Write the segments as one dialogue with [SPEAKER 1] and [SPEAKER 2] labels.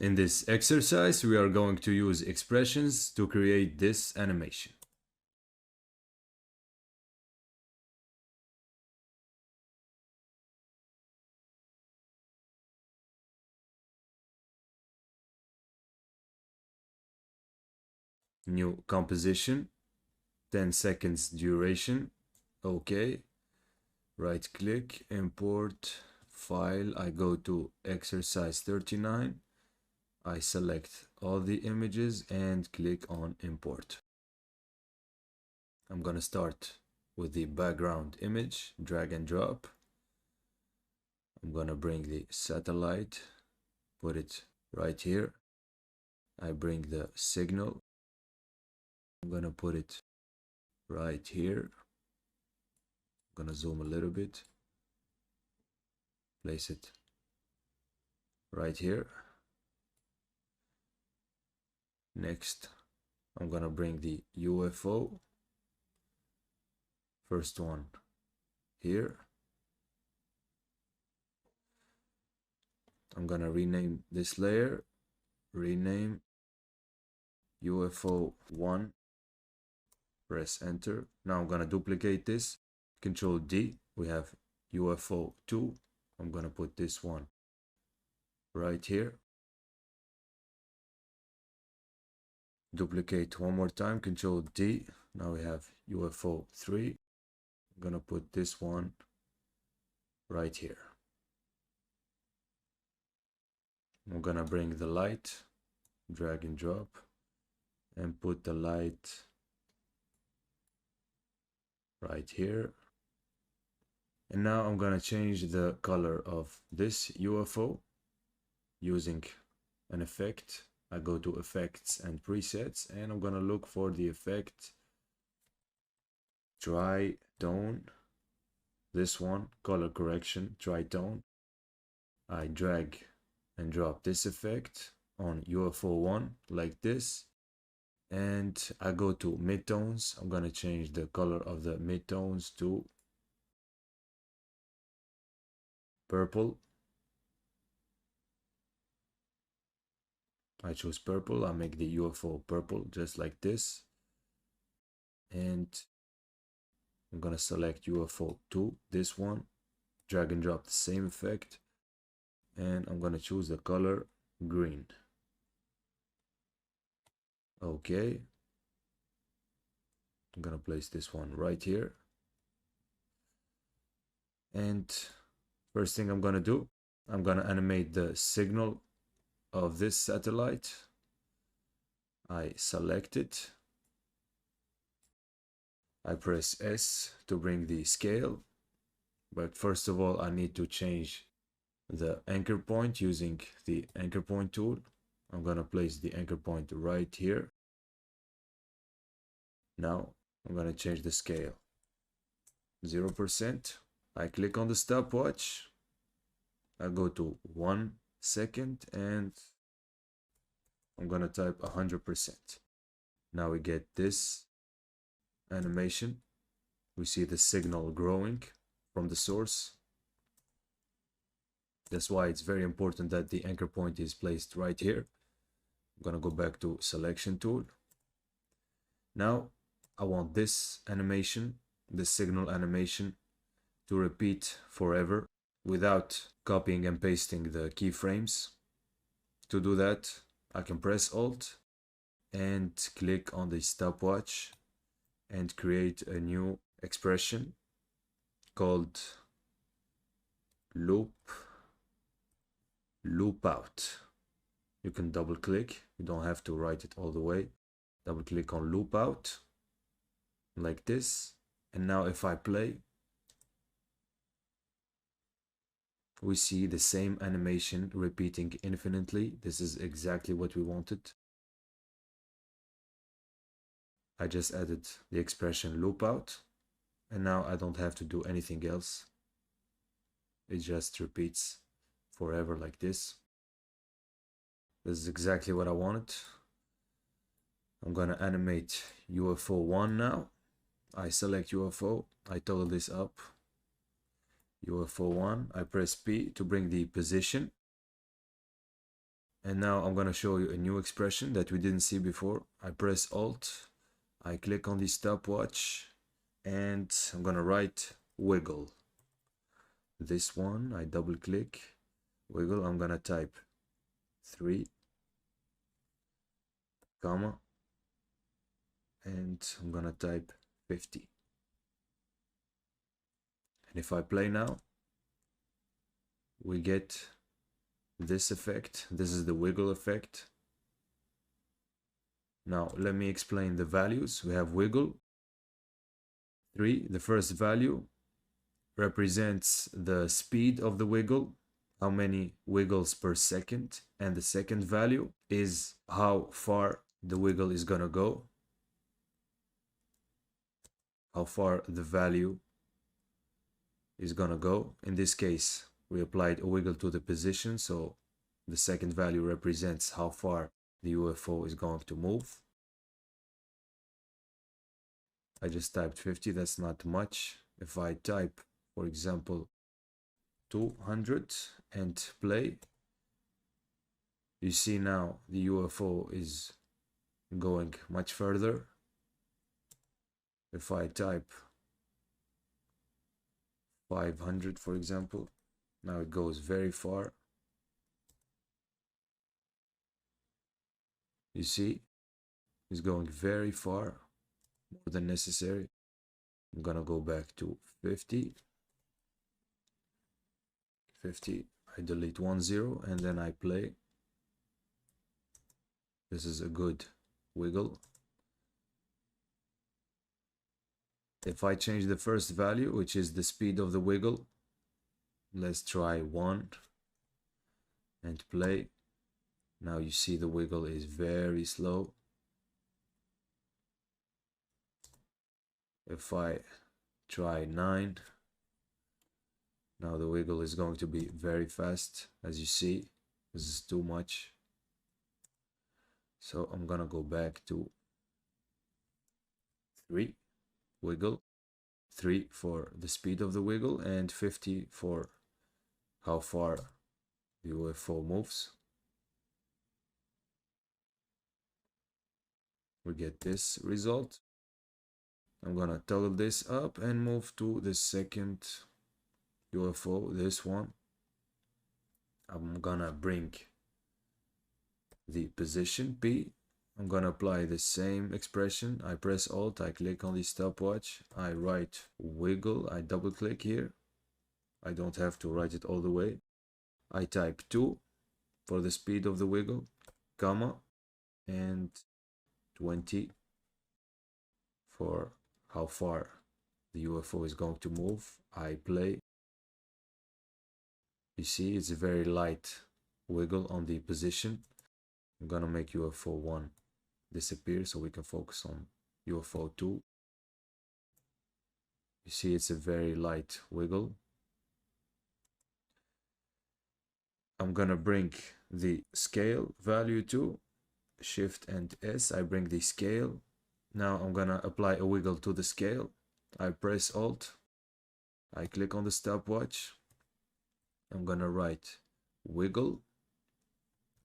[SPEAKER 1] In this exercise, we are going to use expressions to create this animation. New composition, 10 seconds duration. Okay. Right click, import file. I go to exercise 39. I select all the images and click on import. I'm gonna start with the background image, drag and drop. I'm gonna bring the satellite, put it right here. I bring the signal. I'm gonna put it right here. I'm gonna zoom a little bit. Place it right here. Next, I'm gonna bring the UFO. First one here. I'm gonna rename this layer. Rename UFO 1. Press enter. Now I'm gonna duplicate this. Control D. We have UFO 2. I'm gonna put this one right here. Duplicate one more time. Control D. Now we have UFO 3. I'm gonna put this one right here. I'm gonna bring the light, drag and drop, and put the light right here. And now I'm gonna change the color of this UFO using an effect. I go to effects and presets, and I'm gonna look for the effect tritone. This one, color correction, tritone. I drag and drop this effect on UFO 1 like this. And I go to midtones. I'm gonna change the color of the midtones to purple. I choose purple. I make the UFO purple just like this. And I'm gonna select UFO 2, this one, drag and drop the same effect. And I'm gonna choose the color green. Okay. I'm gonna place this one right here. And first thing I'm gonna do, I'm gonna animate the signal of this satellite. I select it. I press S to bring the scale. But first of all, I need to change the anchor point using the anchor point tool. I'm gonna place the anchor point right here. Now I'm gonna change the scale. 0%. I click on the stopwatch. I go to 1 second and I'm gonna type 100%. Now we get this animation. We see the signal growing from the source. That's why it's very important that the anchor point is placed right here. I'm gonna go back to selection tool. Now I want this animation, the signal animation, to repeat forever without copying and pasting the keyframes. To do that, I can press Alt and click on the stopwatch and create a new expression called loop out. You can double click, you don't have to write it all the way. Double click on loop out like this. And now if I play, we see the same animation repeating infinitely. This is exactly what we wanted. I just added the expression loop out, and now I don't have to do anything else. It just repeats forever like this. This is exactly what I wanted. I'm gonna animate UFO 1 now. I select UFO, I toggle this up. UFO 1, I press P to bring the position. And now I'm gonna show you a new expression that we didn't see before. I press Alt, I click on the stopwatch, and I'm gonna write wiggle. This one, I double click, wiggle, I'm gonna type 3, comma, and I'm gonna type 50. And if I play now, we get this effect. This is the wiggle effect. Now let me explain the values. We have wiggle 3. The first value represents the speed of the wiggle, how many wiggles per second, and the second value is how far the wiggle is gonna go, how far the value is gonna go. In this case, we applied a wiggle to the position, so the second value represents how far the UFO is going to move. I just typed 50, that's not much. If I type, for example, 200 and play, you see now the UFO is going much further. If I type 500, for example, now it goes very far. You see, it's going very far, more than necessary. I'm gonna go back to 50. I delete 10 and then I play. This is a good wiggle. If I change the first value, which is the speed of the wiggle, let's try 1 and play. Now you see the wiggle is very slow. If I try 9, now the wiggle is going to be very fast. As you see, this is too much. So I'm gonna go back to 3, wiggle, 3 for the speed of the wiggle, and 50 for how far the UFO moves. We get this result. I'm gonna toggle this up and move to the second UFO, this one. I'm gonna bring the position P. I'm gonna apply the same expression. I press Alt, I click on the stopwatch, I write wiggle, I double click here. I don't have to write it all the way. I type 2 for the speed of the wiggle, comma, and 20 for how far the UFO is going to move. I play. You see, it's a very light wiggle on the position. I'm gonna make UFO 1 disappear so we can focus on UFO 2. You see, it's a very light wiggle. I'm gonna bring the scale value to Shift and S. I bring the scale. Now I'm gonna apply a wiggle to the scale. I press Alt. I click on the stopwatch. I'm gonna write wiggle.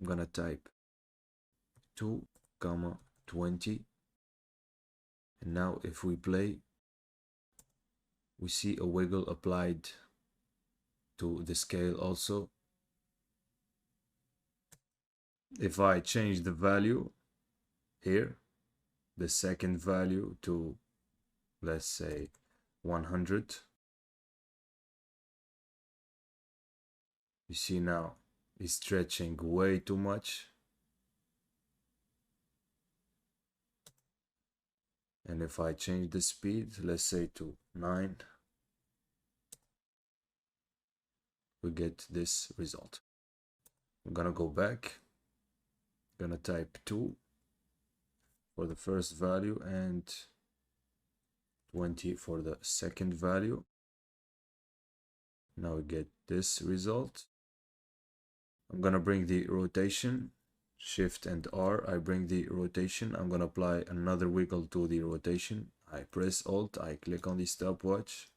[SPEAKER 1] I'm gonna type 2, 20. And now if we play, we see a wiggle applied to the scale also. If I change the value here, the second value to, let's say, 100, you see now it's stretching way too much. And if I change the speed, let's say to 9, we get this result. I'm gonna go back, gonna type 2 for the first value and 20 for the second value. Now we get this result. I'm gonna bring the rotation, Shift and R. I bring the rotation. I'm gonna apply another wiggle to the rotation. I press Alt, I click on the stopwatch,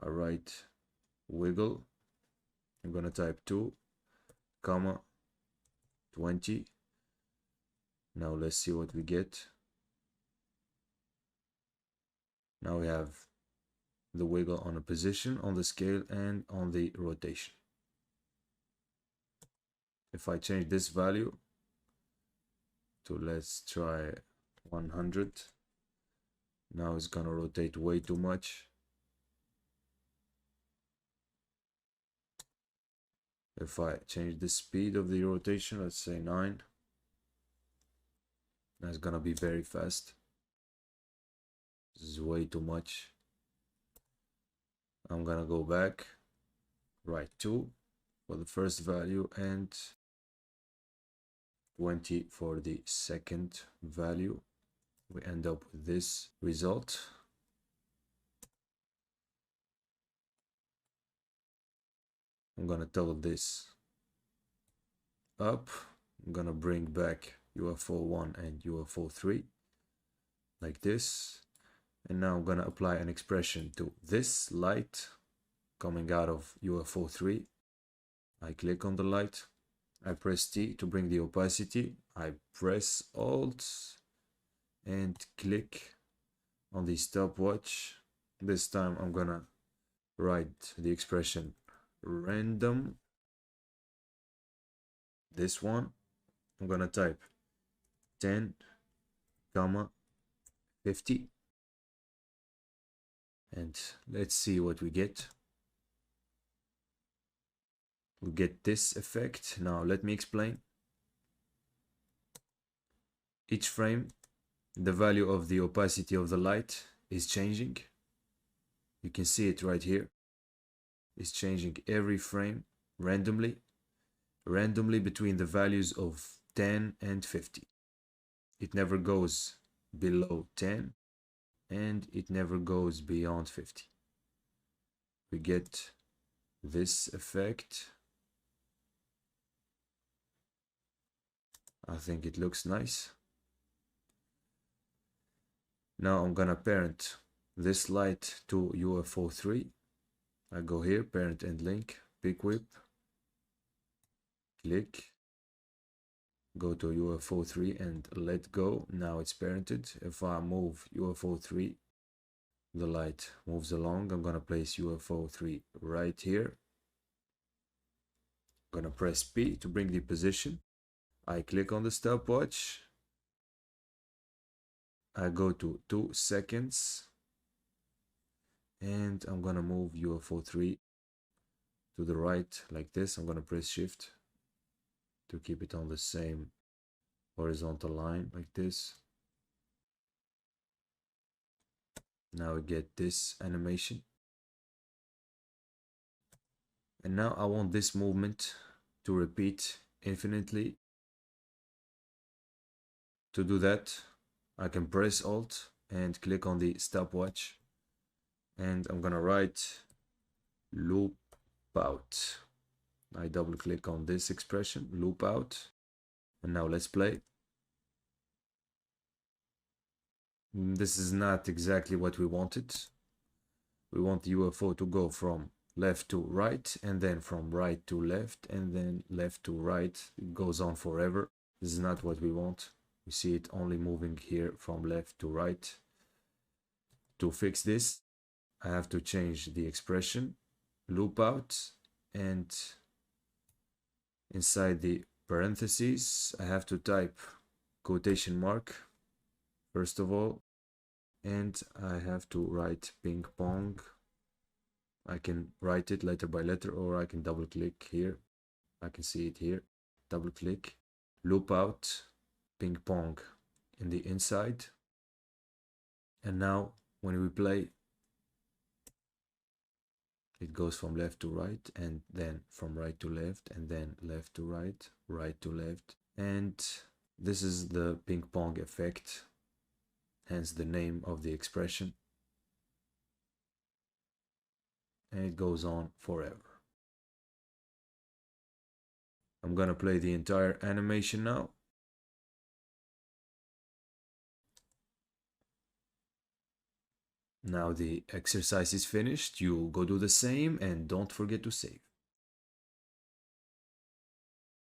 [SPEAKER 1] I write wiggle. I'm gonna type 2, comma, 20. Now let's see what we get. Now we have the wiggle on a position, on the scale, and on the rotation. If I change this value to, let's try 100, now it's gonna rotate way too much. If I change the speed of the rotation, let's say 9, that's gonna be very fast. This is way too much. I'm gonna go back, write 2 for the first value and 20 for the second value. We end up with this result. I'm gonna toggle this up. I'm gonna bring back UFO 1 and UFO 3 like this. And now I'm gonna apply an expression to this light coming out of UFO 3. I click on the light. I press T to bring the opacity. I press Alt and click on the stopwatch. This time I'm gonna write the expression random. This one, I'm gonna type 10, 50. And let's see what we get. We get this effect. Now let me explain. Each frame, the value of the opacity of the light is changing. You can see it right here. It's changing every frame randomly between the values of 10 and 50. It never goes below 10 and it never goes beyond 50. We get this effect. I think it looks nice. Now I'm gonna parent this light to UFO 3. I go here, parent and link, pick whip, click, go to UFO 3 and let go. Now it's parented. If I move UFO 3, the light moves along. I'm gonna place UFO 3 right here. I'm gonna press P to bring the position. I click on the stopwatch. I go to 2 seconds. And I'm gonna move UFO 3 to the right like this. I'm gonna press Shift to keep it on the same horizontal line like this. Now we get this animation. And now I want this movement to repeat infinitely. To do that, I can press Alt and click on the stopwatch. And I'm gonna write loop out. I double click on this expression, loop out. And now let's play. This is not exactly what we wanted. We want the UFO to go from left to right, and then from right to left, and then left to right. It goes on forever. This is not what we want. We see it only moving here from left to right. To fix this, I have to change the expression, loop out, and inside the parentheses, I have to type quotation mark, first of all, and I have to write ping pong. I can write it letter by letter, or I can double click here. I can see it here. Double click, loop out, ping pong in the inside. And now when we play, it goes from left to right, and then from right to left, and then left to right, right to left. And this is the ping pong effect, hence the name of the expression. And it goes on forever. I'm gonna play the entire animation now. Now the exercise is finished. You go do the same and don't forget to save.